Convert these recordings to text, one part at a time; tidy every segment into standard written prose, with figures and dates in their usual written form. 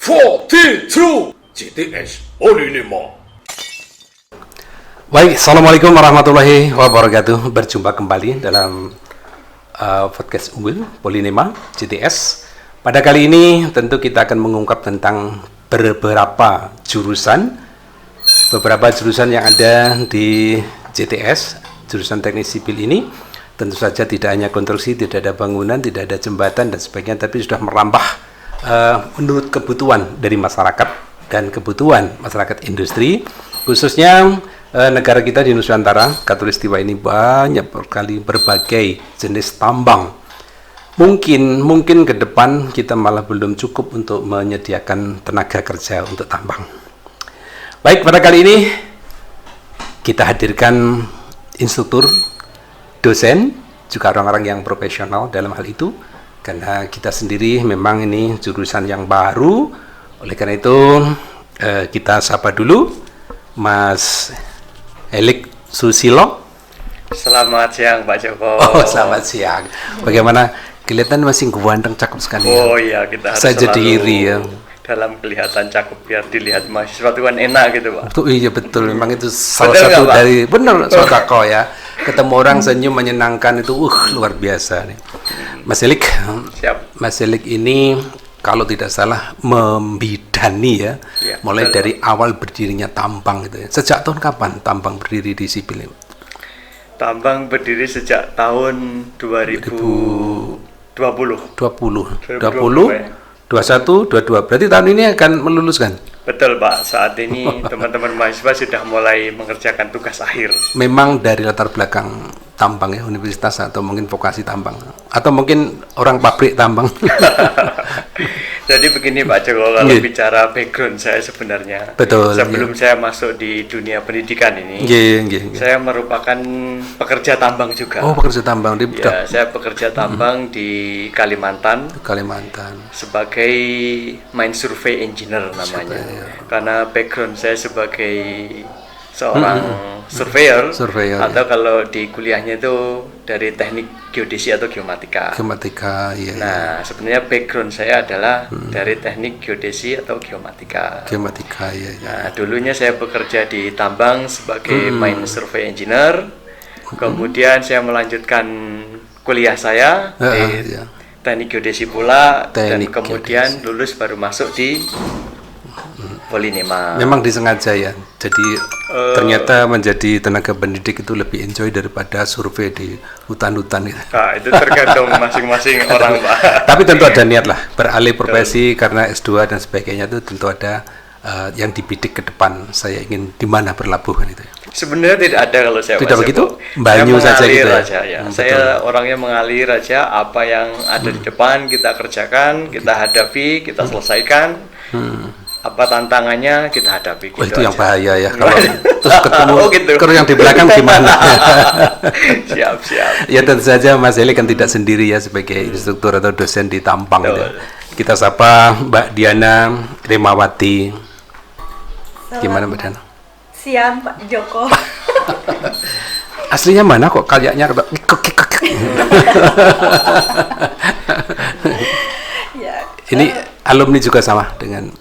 42 GTS Polinema. Baik, Assalamualaikum warahmatullahi wabarakatuh. Berjumpa kembali dalam podcast Unggul Polinema GTS. Pada kali ini tentu kita akan mengungkap tentang beberapa jurusan yang ada di GTS, jurusan teknik sipil ini. Tentu saja tidak hanya konstruksi, tidak ada bangunan, tidak ada jembatan dan sebagainya, tapi sudah merambah menurut kebutuhan dari masyarakat dan kebutuhan masyarakat industri, khususnya negara kita di Nusantara Khatulistiwa ini banyak sekali berbagai jenis tambang. Mungkin ke depan kita malah belum cukup untuk menyediakan tenaga kerja untuk tambang. Baik, pada kali ini kita hadirkan instruktur, dosen, juga orang-orang yang profesional dalam hal itu, karena kita sendiri memang ini jurusan yang baru. Oleh karena itu kita sapa dulu Mas Helik Susilo. Selamat siang Pak Joko. Oh, selamat siang. Bagaimana? Kelihatan masih ganteng, cakep sekali. Oh iya, kita harus saya jadi iri ya. Dalam kelihatan cakep biar dilihat mahasiswa itu kan enak gitu Pak. Iya betul, memang itu salah satu dari benar Sotako ya. Ketemu orang senyum menyenangkan itu luar biasa nih. Mas Helik. Siap. Mas Helik ini kalau tidak salah membidani ya, mulai betul. dari awal berdirinya tambang gitu ya. Sejak tahun kapan tambang berdiri di sipil ini? Tambang berdiri sejak tahun 2020. 21, 22. Berarti tahun ini akan meluluskan? Betul Pak, saat ini teman-teman mahasiswa sudah mulai mengerjakan tugas akhir. Memang dari latar belakang tambang ya, universitas atau mungkin vokasi tambang atau mungkin orang pabrik tambang. Jadi begini Pak Joko, kalau bicara background saya sebenarnya, betul, sebelum saya masuk di dunia pendidikan ini, saya merupakan pekerja tambang juga. Oh, pekerja tambang di ya, saya pekerja tambang di Kalimantan. Sebagai mine survey engineer namanya. Karena background saya sebagai seorang surveyor, atau kalau di kuliahnya itu dari teknik geodesi atau geomatika. Iya. Nah, sebenarnya background saya adalah dari teknik geodesi atau geomatika. Iya. Nah, dulunya saya bekerja di tambang sebagai mine survey engineer. Kemudian saya melanjutkan kuliah saya di teknik geodesi pula, dan kemudian lulus baru masuk di Polinema. Memang disengaja ya. Jadi ternyata menjadi tenaga pendidik itu lebih enjoy daripada survei di hutan-hutan itu. Nah, itu tergantung masing-masing orang, Pak. Tapi tentu ada niat lah beralih profesi karena S2 dan sebagainya, itu tentu ada yang dibidik ke depan. Saya ingin di mana berlabuh kan itu. Sebenarnya tidak ada kalau saya. Tidak begitu? Banyu saja gitu ya. Saya orangnya mengalir aja, apa yang ada di depan kita kerjakan, kita hadapi, kita selesaikan. Apa tantangannya kita hadapi. Gitu itu aja. Yang bahaya ya kalau terus ketemu gitu. Yang di belakang gimana? Siap. Ya tentu saja Mas Helik kan tidak sendiri ya sebagai instruktur atau dosen di tambang. Ya. Kita sapa Mbak Diana Remawati. Gimana Mbak Diana? Siang Pak Joko. Aslinya mana kok kayaknya Ya, ini alumni juga sama dengan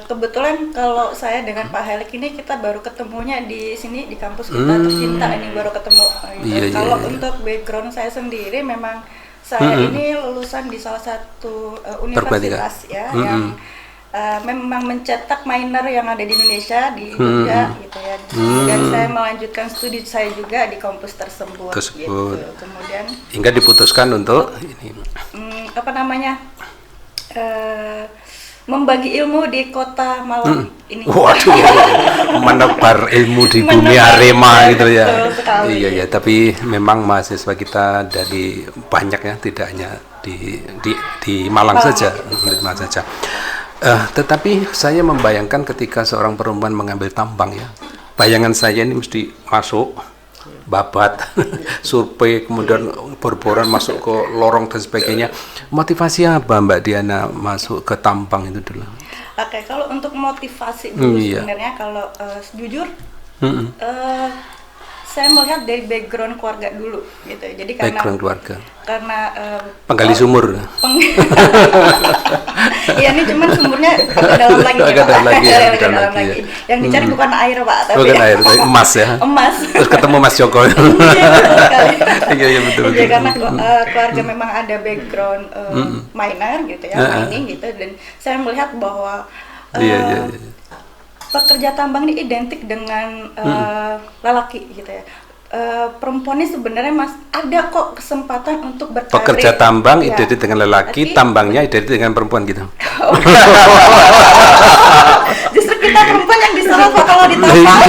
kebetulan kalau saya dengan Pak Helik ini kita baru ketemunya di sini di kampus kita tercinta ini baru ketemu. Kalau untuk background saya sendiri memang saya ini lulusan di salah satu universitas ya yang memang mencetak miner yang ada di Indonesia di Jogja gitu ya. Dan saya melanjutkan studi saya juga di kampus tersebut. Gitu. Kemudian hingga diputuskan untuk ini membagi ilmu di kota Malang ini. Waduh, menebar ilmu di bumi Arema gitu ya. Iya, tapi memang mahasiswa kita dari banyak ya, tidak hanya di Malang saja, di Malang saja. Tetapi saya membayangkan ketika seorang perempuan mengambil tambang ya, bayangan saya ini mesti masuk babat, survei, kemudian bor-boran masuk ke lorong dan sebagainya. Motivasi apa Mbak Diana masuk ke tambang itu dulu? Oke, kalau untuk motivasi dulu sebenarnya kalau jujur saya melihat dari background keluarga dulu gitu. Jadi karena background keluarga. Karena penggali sumur. Iya, ini cuman sumurnya agak dalam lagi. Agak dalam lagi. Dalam lagi. Yang dicari bukan air, Pak, tapi bukan air, tapi emas ya. Emas. Terus ketemu Mas Joko. Iya, betul. Iya, karena keluarga memang ada background miner gitu ya, mining gitu, dan saya melihat bahwa iya. pekerja tambang ini identik dengan lelaki gitu ya. Perempuan ini sebenarnya ada kok kesempatan untuk berkarir. Pekerja tambang ya. identik dengan lelaki, tambangnya identik dengan perempuan gitu. Justru kita perempuan yang disorot kalau di tambang.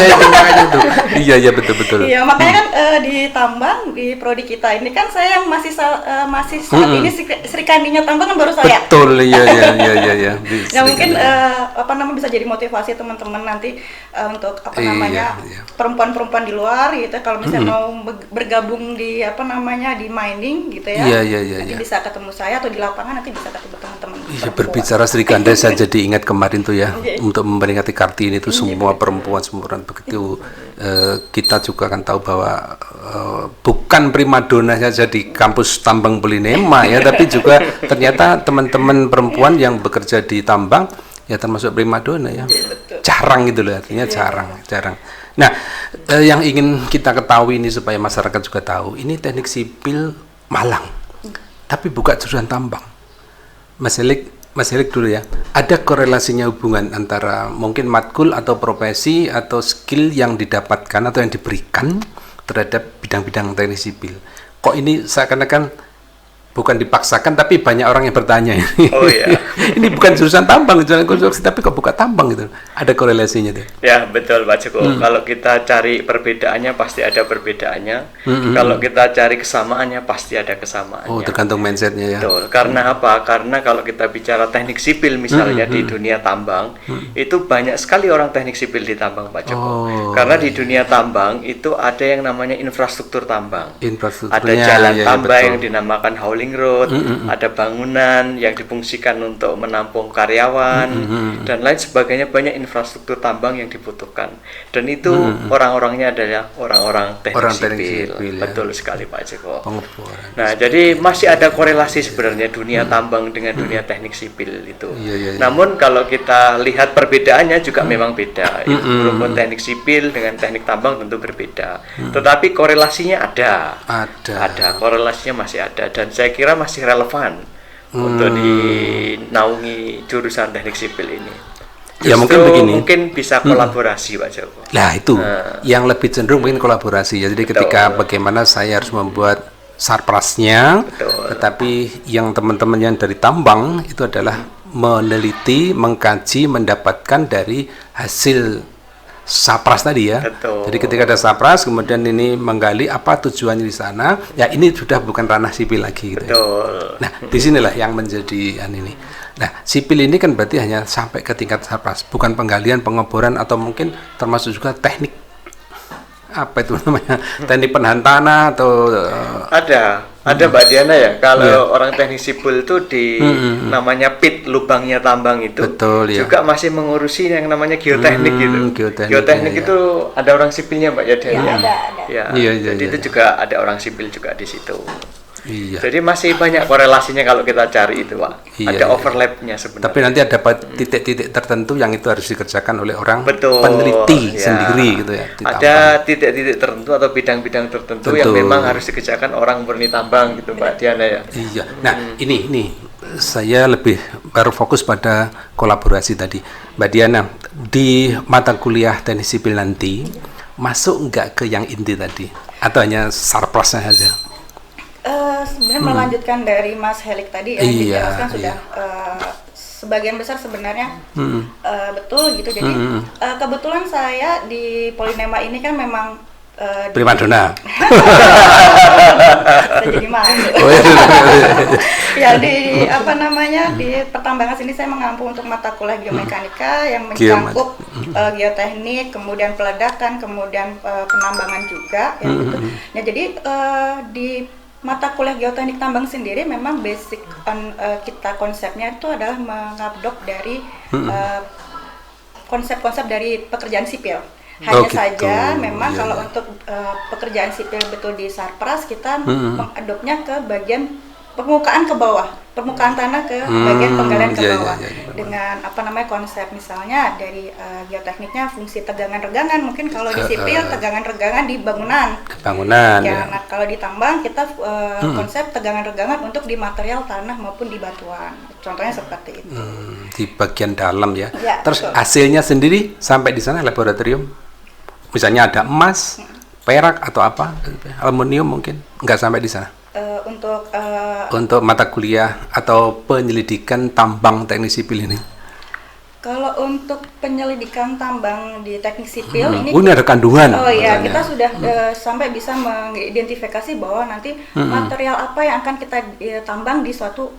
Iya, betul. Iya, makanya kan di tambang, di prodi kita ini kan saya yang masih saat ini Sri Kandinya tambang kan baru saya. Betul, iya. Ya mungkin bisa jadi motivasi teman-teman nanti untuk perempuan-perempuan di luar gitu, kalau misalnya mau bergabung di di mining gitu ya. Iya. Nanti bisa ketemu saya, atau di lapangan nanti bisa ketemu teman-teman. Iya, berbicara Sri Kandi saya jadi ingat kemarin tuh ya, untuk memperingati Kartini itu semua perempuan begitu. Kita juga akan tahu bahwa bukan primadona saja di kampus tambang Polinema ya, tapi juga ternyata teman-teman perempuan yang bekerja di tambang ya termasuk primadona ya. Jarang gitu loh, artinya jarang. Nah, yang ingin kita ketahui ini supaya masyarakat juga tahu, ini teknik sipil Malang, tapi bukan jurusan tambang. Mas Helik dulu ya, ada korelasinya hubungan antara mungkin matkul atau profesi atau skill yang didapatkan atau yang diberikan terhadap bidang-bidang teknik sipil. Kok ini seakan-akan bukan dipaksakan, tapi banyak orang yang bertanya. Oh iya. Ini bukan jurusan tambang, jurusan konstruksi, tapi kok bukan tambang gitu. Ada korelasinya tuh. Ya betul Pak Joko. Kalau kita cari perbedaannya pasti ada perbedaannya. Kalau kita cari kesamaannya pasti ada kesamaannya. Oh, tergantung mindsetnya ya. Betul. Karena apa? Karena kalau kita bicara teknik sipil misalnya di dunia tambang, itu banyak sekali orang teknik sipil di tambang Pak Joko. Karena di dunia tambang itu ada yang namanya infrastruktur tambang. Ada jalan tambang yang dinamakan hauling road, ada bangunan yang difungsikan untuk menampung karyawan dan lain sebagainya, banyak infrastruktur tambang yang dibutuhkan. Dan itu orang-orangnya adalah orang-orang teknik sipil. Betul sekali Pak Joko. Nah, jadi masih ada korelasi sebenarnya dunia tambang dengan dunia teknik sipil itu. Namun kalau kita lihat perbedaannya juga memang beda. Walaupun teknik sipil dengan teknik tambang tentu berbeda. Tetapi korelasinya ada. Korelasinya masih ada, dan saya kira masih relevan untuk dinaungi jurusan teknik sipil ini. Ya mungkin begini. Mungkin bisa kolaborasi Pak Joko. Nah itu yang lebih cenderung mungkin kolaborasi ya. Jadi ketika bagaimana saya harus membuat sarprasnya, tetapi yang teman-teman yang dari tambang itu adalah meneliti, mengkaji, mendapatkan dari hasil sapras tadi ya. Jadi ketika ada sapras, kemudian ini menggali apa tujuannya di sana, ya ini sudah bukan ranah sipil lagi gitu. Nah, disinilah yang menjadi ini. Nah, sipil ini kan berarti hanya sampai ke tingkat sapras, bukan penggalian, pengeboran, atau mungkin termasuk juga teknik apa itu namanya, teknik penahan tanah atau ada Mbak Diana ya, kalau orang teknik sipil itu di namanya pit, lubangnya tambang itu juga masih mengurusi yang namanya geoteknik gitu. Geoteknik itu ada orang sipilnya Mbak ya, ada. Jadi itu juga ada orang sipil juga di situ. Jadi masih banyak korelasinya kalau kita cari itu Pak. Ada overlapnya sebenarnya. Tapi nanti ada titik-titik tertentu yang itu harus dikerjakan oleh orang peneliti sendiri gitu ya. Ada titik-titik tertentu atau bidang-bidang tertentu yang memang harus dikerjakan orang murni tambang gitu Mbak Diana ya. Iya. Nah ini saya lebih baru fokus pada kolaborasi tadi. Mbak Diana, di mata kuliah teknik sipil nanti masuk nggak ke yang inti tadi? Atau hanya sarprasnya saja? Sebenarnya melanjutkan dari Mas Helik tadi yang dijelaskan sudah sebagian besar sebenarnya betul gitu. Jadi kebetulan saya di Polinema ini kan memang primadona. Saya jadi malu. Ya di di pertambangan sini saya mengampu untuk mata kuliah geomekanika yang mencakup geoteknik, kemudian peledakan, kemudian penambangan juga ya gitu. Nah, jadi di mata kuliah geoteknik tambang sendiri memang basic kita konsepnya itu adalah mengabdok dari konsep-konsep dari pekerjaan sipil. Hanya gitu. saja memang Iya, kalau iya. untuk pekerjaan sipil betul di Sarpras kita mengadopnya ke bagian permukaan ke bawah, permukaan tanah ke bagian penggalian ke iya, bawah iya, iya, dengan konsep misalnya dari geotekniknya fungsi tegangan regangan, mungkin kalau di sipil tegangan regangan di bangunan. Bangunan. Ya, Ya. nah kalau di tambang kita konsep tegangan regangan untuk di material tanah maupun di batuan. Contohnya seperti itu. Di bagian dalam ya. Ya, Terus betul. hasilnya sendiri sampai di sana laboratorium, misalnya ada emas, perak atau apa, aluminium mungkin nggak sampai di sana. Untuk mata kuliah atau penyelidikan tambang teknik sipil ini. Kalau untuk penyelidikan tambang di teknik sipil ini Ini ada kandungan. Oh iya, katanya. kita sudah sampai bisa mengidentifikasi bahwa nanti material apa yang akan kita tambang di suatu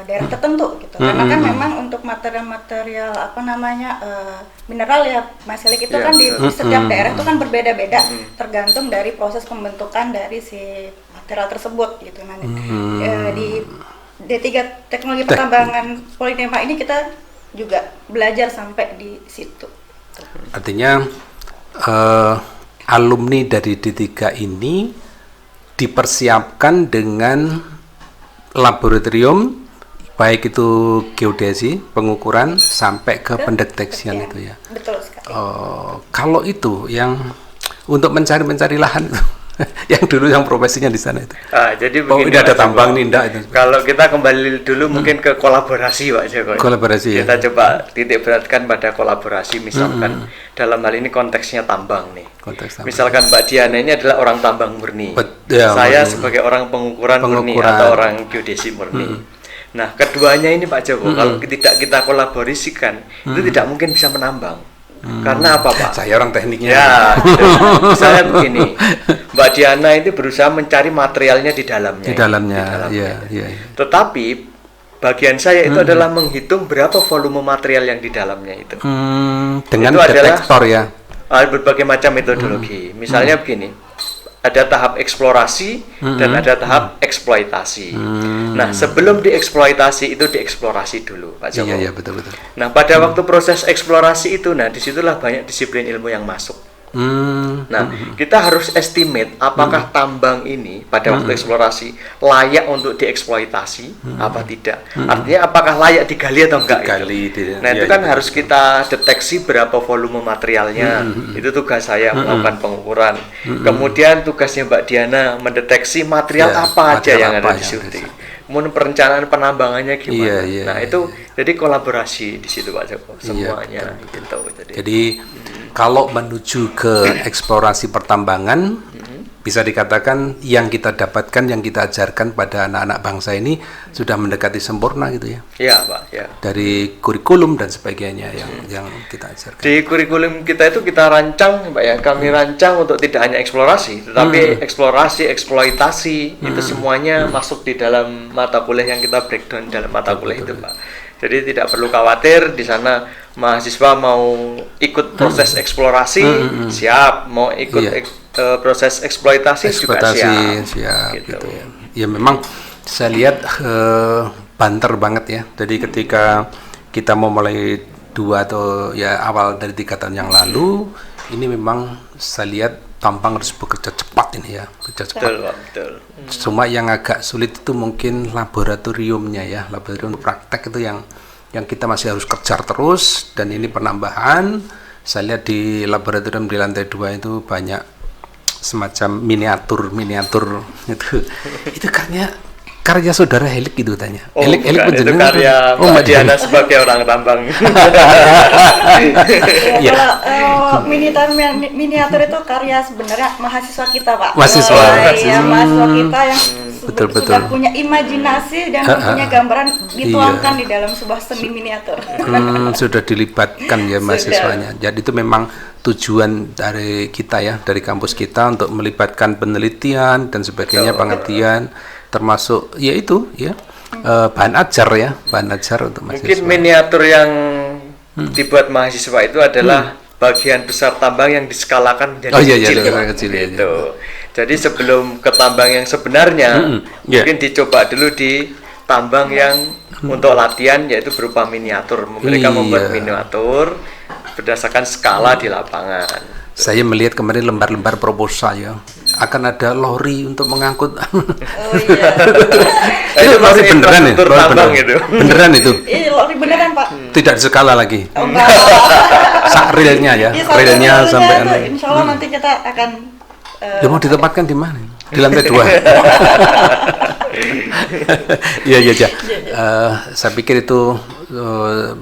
daerah tertentu gitu. Karena kan memang untuk material-material mineral ya, Mas Helik itu Ya, kan di betul. setiap daerah itu kan berbeda-beda tergantung dari proses pembentukan dari si material tersebut gitu. Nah, di D3 Teknologi Pertambangan Polinema ini kita juga belajar sampai di situ. Artinya alumni dari D3 ini dipersiapkan dengan laboratorium baik itu geodesi, pengukuran sampai ke pendeteksian itu ya. Betul sekali. Kalau itu yang untuk mencari lahan itu yang dulu yang profesinya di sana itu. Jadi Oh, begini, ini ada Mas tambang Joko. nih, enggak itu. Kalau kita kembali dulu mungkin ke kolaborasi, Pak Joko. Kolaborasi, ya. Kita coba titik beratkan pada kolaborasi, misalkan dalam hal ini konteksnya tambang nih. Konteks tambang. Misalkan Mbak Diana ini adalah orang tambang murni. Ya, Saya murni. sebagai orang pengukuran murni Pengukuran. atau orang geodesi murni. Nah, keduanya ini Pak Joko, kalau tidak kita kolaborasikan, itu tidak mungkin bisa menambang. Karena apa, Pak? Saya orang tekniknya. Ya, misalnya begini, Mbak Diana itu berusaha mencari materialnya di dalamnya. Di dalamnya, iya. Tetapi bagian saya itu adalah menghitung berapa volume material yang di dalamnya itu. Dengan Itu adalah- detektor ya. Berbagai macam metodologi. Misalnya begini, ada tahap eksplorasi dan ada tahap eksploitasi. Nah, sebelum dieksploitasi itu dieksplorasi dulu, Pak Joko. Iya, betul. Nah, pada waktu proses eksplorasi itu, nah disitulah banyak disiplin ilmu yang masuk. Nah, kita harus estimate apakah tambang ini pada waktu eksplorasi layak untuk dieksploitasi apa tidak. Artinya apakah layak digali atau enggak Digali, itu. Nah, itu iya, kan iya, harus kita deteksi berapa volume materialnya. Itu tugas saya melakukan pengukuran. Kemudian tugasnya Mbak Diana mendeteksi material Ya, apa aja material yang apa ada di yang situ. ada di sana. Kemudian perencanaan penambangannya gimana. Iya, Nah, itu jadi kolaborasi di situ Pak Joko. Semuanya betul. gitu. Jadi kalau menuju ke eksplorasi pertambangan, bisa dikatakan yang kita dapatkan, yang kita ajarkan pada anak-anak bangsa ini sudah mendekati sempurna gitu ya. Iya, Pak, ya. Dari kurikulum dan sebagainya yang kita ajarkan. Di kurikulum kita itu kita rancang, Pak ya, kami rancang untuk tidak hanya eksplorasi, tetapi eksplorasi, eksploitasi itu semuanya masuk di dalam mata kuliah yang kita breakdown dalam mata kuliah itu, Pak. Jadi tidak perlu khawatir di sana mahasiswa mau ikut proses eksplorasi siap, mau ikut Iya. proses eksploitasi juga siap gitu ya. Ya memang saya lihat banter banget ya. Jadi ketika kita mau mulai 2 atau ya awal dari 3 tahun yang lalu, ini memang saya lihat tambang harus bekerja cepat ini ya, bekerja cepat. Betul, Pak, betul. Cuma yang agak sulit itu mungkin laboratoriumnya ya, laboratorium praktek itu yang kita masih harus kejar terus, dan ini penambahan. Saya lihat di laboratorium di lantai 2 itu banyak semacam miniatur itu karya saudara Helik gitu tanya. Oh, Helik bukan, itu penjenengan karya apa? Mbak Diana sebagai orang tambang. Iya. Kalau miniatur itu karya sebenarnya mahasiswa kita, Pak. Mahasiswa. Iya, mahasiswa kita yang Betul. sudah punya imajinasi dan punya gambaran dituangkan di dalam sebuah seni miniatur. Sudah dilibatkan ya mahasiswanya. Jadi itu memang tujuan dari kita ya, dari kampus kita untuk melibatkan penelitian dan sebagainya, pengertian, termasuk yaitu ya bahan ajar untuk mahasiswa. Mungkin miniatur yang dibuat mahasiswa itu adalah bagian besar tambang yang diskalakan menjadi kecil. Kecil Gitu. Jadi sebelum ke tambang yang sebenarnya, mungkin dicoba dulu di tambang yang untuk latihan, yaitu berupa miniatur. Mereka membuat miniatur, berdasarkan skala di lapangan. Saya melihat kemarin lembar-lembar proposal ya, akan ada lori untuk mengangkut. Oh iya. Itu lori beneran ya? Infrastruktur tambang itu. Beneran itu? Ini lori beneran Pak. Tidak skala lagi. Oh, enggak. Sak realnya ya, Iya, realnya sampai itu, insya Allah nanti kita akan dia mau ditempatkan di mana? Di lantai 2. Iya. Saya pikir itu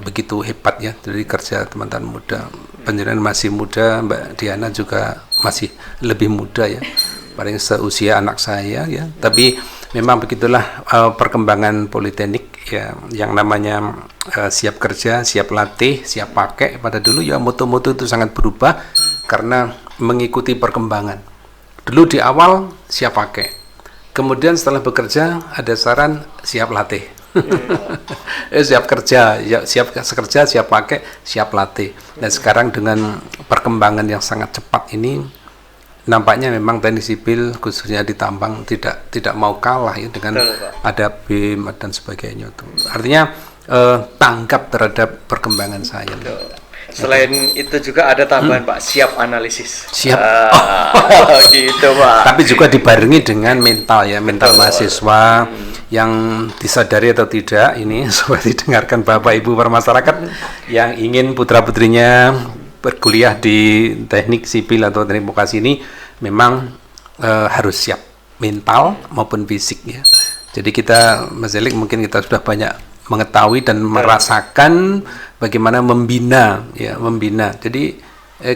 begitu hebat ya dari kerja teman-teman muda. Panjenengan masih muda, Mbak Diana juga masih lebih muda ya, paling seusia anak saya ya. Tapi memang begitulah perkembangan politeknik ya, yang namanya siap kerja, siap latih, siap pakai. Pada dulu ya moto-moto itu sangat berubah karena mengikuti perkembangan. Dulu di awal siap pakai, kemudian setelah bekerja ada saran siap latih. Siap kerja, ya, siap kerja, siap pakai, siap latih. Dan sekarang dengan perkembangan yang sangat cepat ini, nampaknya memang teknik sipil khususnya di tambang tidak mau kalah ya dengan ada BIM dan sebagainya itu. Artinya tanggap terhadap perkembangan saya. Selain itu juga ada tambahan Pak, siap analisis. Siap. Gitu Pak. Tapi juga dibarengi dengan mental ya, mental mahasiswa yang disadari atau tidak ini supaya didengarkan Bapak Ibu masyarakat yang ingin putra-putrinya berkuliah di teknik sipil atau teknik vokasi ini memang harus siap mental maupun fisik ya. Jadi kita Mas Elik mungkin kita sudah banyak mengetahui dan merasakan bagaimana membina. Jadi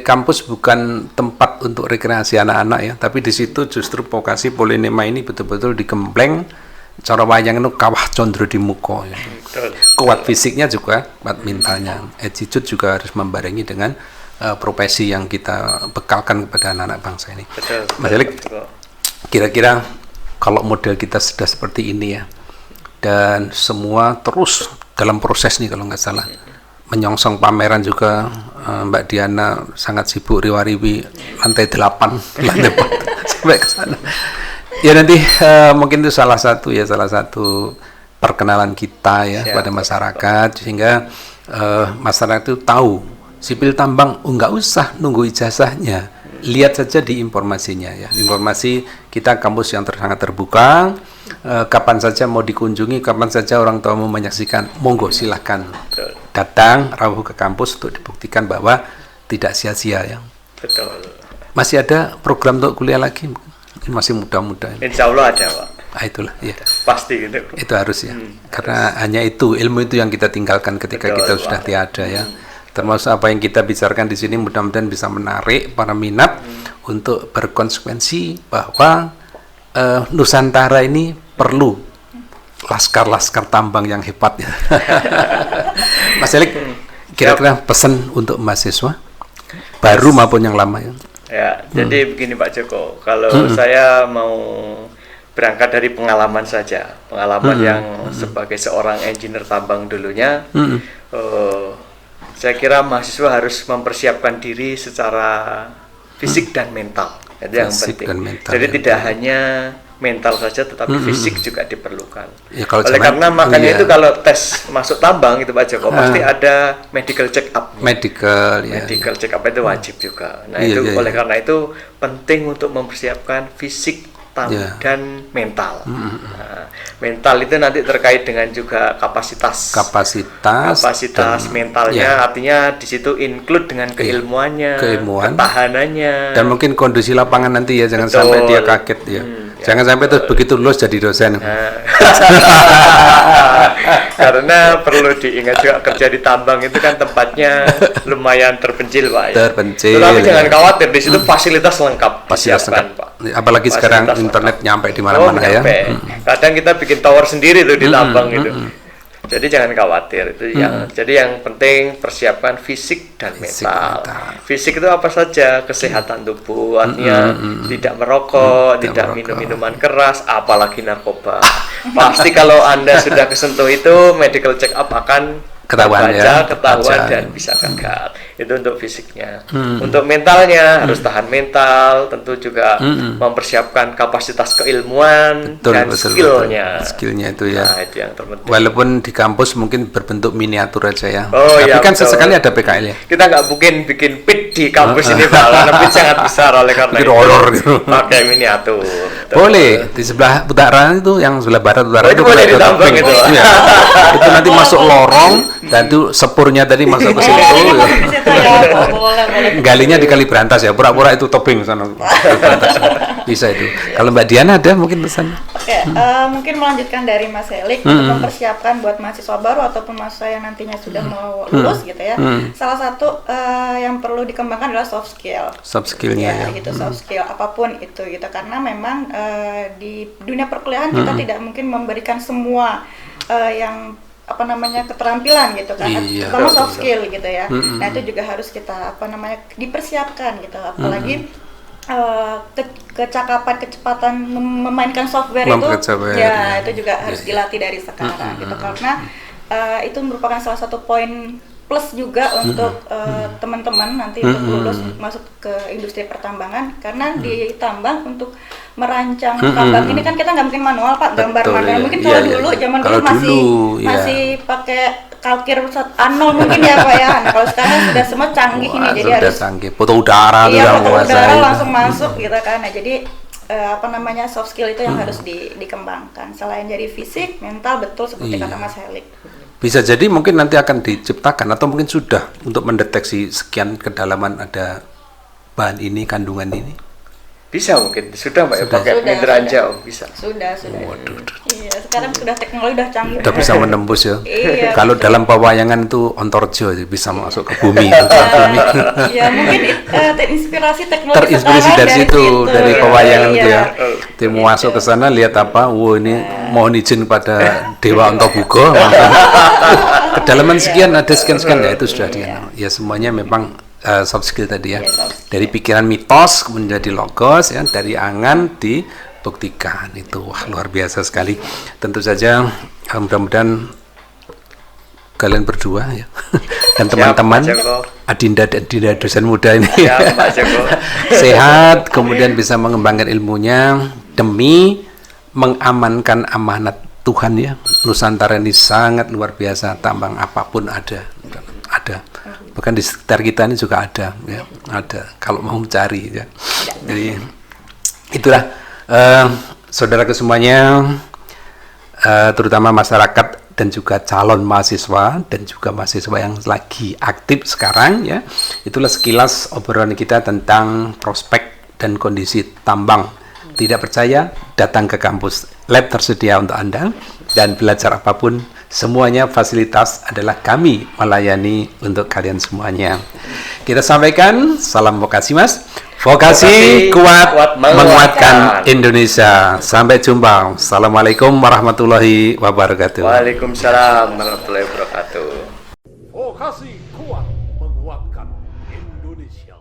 kampus bukan tempat untuk rekreasi anak-anak ya, tapi di situ justru vokasi Polinema ini betul-betul digembleng cara wayang itu kawah condro di muka ya. Kuat fisiknya juga, kuat mentalnya. Attitude juga harus membarengi dengan profesi yang kita bekalkan kepada anak-anak bangsa ini. Mas Elik, kira-kira kalau model kita sudah seperti ini ya, dan semua terus dalam proses nih kalau nggak salah menyongsong pameran juga, Mbak Diana sangat sibuk riwa-riwi lantai 8 lantai 4 sampai ke sana ya. Nanti mungkin itu salah satu perkenalan kita ya pada masyarakat, sehingga masyarakat itu tahu sipil tambang nggak usah nunggu ijazahnya, lihat saja di informasinya ya. Informasi kita kampus yang sangat terbuka, kapan saja mau dikunjungi, kapan saja orang tua mau menyaksikan, monggo silahkan datang rawuh ke kampus untuk dibuktikan bahwa tidak sia-sia ya. Betul. Masih ada program untuk kuliah lagi? Masih muda-muda. Insya Allah ada Pak. Itulah ya. Pasti gitu. Itu harus ya. Karena hanya itu ilmu itu yang kita tinggalkan ketika kita sudah tiada ya. Termasuk apa yang kita bicarakan di sini mudah-mudahan bisa menarik para minat untuk berkonsekuensi bahwa Nusantara ini perlu laskar-laskar tambang yang hebat ya. Mas Elik, kira-kira pesan untuk mahasiswa baru maupun yang lama ya? Ya, jadi begini Pak Joko, kalau saya mau berangkat dari pengalaman saja, pengalaman yang sebagai seorang engineer tambang dulunya, saya kira mahasiswa harus mempersiapkan diri secara fisik dan mental. Itu yang penting. Jadi tidak hanya mental saja, tetapi fisik juga diperlukan. Ya, oleh karena makanya itu kalau tes masuk tambang itu Pak Joko pasti ada medical check up. Medical check up itu wajib juga. Nah oleh karena itu penting untuk mempersiapkan fisik dan mental. Nah, mental itu nanti terkait dengan juga kapasitas mentalnya, artinya di situ include dengan keilmuannya, ketahanannya, dan mungkin kondisi lapangan nanti ya, jangan sampai dia kaget ya. Jangan sampai terus begitu lulus jadi dosen. Karena perlu diingat juga kerja di tambang itu kan tempatnya lumayan terpencil Pak. Terpencil. Tetapi jangan khawatir, di situ fasilitas lengkap disiapkan Pak. Apalagi sekarang internet nyampe di mana-mana ya. Kadang kita bikin tower sendiri tuh di tambang itu. Jadi jangan khawatir itu jadi yang penting persiapkan fisik dan mental. Fisik itu apa saja, kesehatan tubuh, artinya tidak merokok, tidak minum minuman keras, apalagi narkoba. Pasti kalau Anda sudah kesentuh itu medical check up akan ketahuan ya, ketahuan dan bisa gagal. Itu untuk fisiknya. Untuk mentalnya harus tahan mental, tentu juga mempersiapkan kapasitas keilmuan dan skillnya. Skillnya itu ya. Nah, itu yang terpenting. Walaupun di kampus mungkin berbentuk miniatur aja ya. Oh, tapi ya, kan betul. sesekali ada PKL ya. Kita nggak mungkin bikin pit di kampus ini Pak, karena pit sangat besar oleh karena Bikin itu horor gitu. pakai miniatur. Boleh di sebelah utara itu, yang sebelah barat utara Oh, itu boleh ada ditambang topeng. itu. Iya. Itu nanti masuk lorong dan itu sepurnya tadi masuk ke situ. Di Ya. situ ya, boleh. Galinya di Kali Berantas ya, pura-pura itu topeng sana. Bisa itu. Kalau Mbak Diana ada mungkin pesan. Oke, mungkin melanjutkan dari Mas Helik untuk mempersiapkan buat mahasiswa baru ataupun mahasiswa yang nantinya sudah mau lulus gitu ya. Salah satu yang perlu dikembangkan adalah soft skill. Soft skillnya ya. Gitu, soft skill apapun itu gitu, karena memang di dunia perkuliahan kita tidak mungkin memberikan semua yang keterampilan gitu kan, Iya. terutama soft skill gitu ya. Nah itu juga harus kita dipersiapkan gitu, apalagi kecakapan, kecepatan memainkan software itu ya itu juga harus dilatih dari sekarang gitu, karena itu merupakan salah satu poin plus juga untuk teman-teman nanti untuk lulus masuk ke industri pertambangan, karena di tambang untuk merancang tambang ini kan kita nggak mungkin manual Pak, gambar Betul, manual. iya. Mungkin Iya, kalau iya. dulu zaman Kalau dulu dulu, masih pakai kalkir A0 mungkin ya Pak ya. Nah, kalau sekarang sudah semua canggih ini, jadi sudah harus canggih. Foto udara tuh iya, yang foto udara menguasai. langsung masuk gitu kan. Nah, jadi soft skill itu yang harus dikembangkan. Selain dari fisik, mental, betul seperti kata Mas Helik. Bisa jadi mungkin nanti akan diciptakan atau mungkin sudah untuk mendeteksi sekian kedalaman ada bahan ini, kandungan ini. Bisa mungkin sudah Mbak ya, pakai Sudah, penginderaan sudah. jauh bisa. Sudah. Iya, sekarang sudah teknologi udah canggih. Udah bisa menembus ya. Iya, Kalau dalam pewayangan itu Ontorjo bisa masuk ke bumi. Ya mungkin terinspirasi teknologi Terinspirasi sekarang dari situ, dari ya. pewayangan Iya. itu ya. Dia mau masuk ke sana lihat apa? Wow, ini mohon izin pada Dewa Ontobugo. Kedalaman sekian ada sekian ya, itu sudah dikenal. Ya semuanya memang soft skill tadi ya. Dari pikiran mitos menjadi logos ya, dari angan dibuktikan. Itu wah luar biasa sekali. Tentu saja mudah-mudahan kalian berdua ya dan teman-teman Adinda dosen muda ini sehat, kemudian bisa mengembangkan ilmunya demi mengamankan amanat Tuhan ya. Nusantara ini sangat luar biasa, tambang apapun ada, bahkan di sekitar kita ini juga ada ya, ada kalau mau cari ya. Jadi itulah saudaraku semuanya, terutama masyarakat dan juga calon mahasiswa dan juga mahasiswa yang lagi aktif sekarang ya. Itulah sekilas obrolan kita tentang prospek dan kondisi tambang. Tidak percaya, datang ke kampus. Lab tersedia untuk Anda dan belajar apapun, semuanya fasilitas adalah kami melayani untuk kalian semuanya. Kita sampaikan salam vokasi Mas. Vokasi kuat menguatkan Indonesia. Sampai jumpa. Assalamualaikum warahmatullahi wabarakatuh. Waalaikumsalam warahmatullahi wabarakatuh. Vokasi kuat menguatkan Indonesia.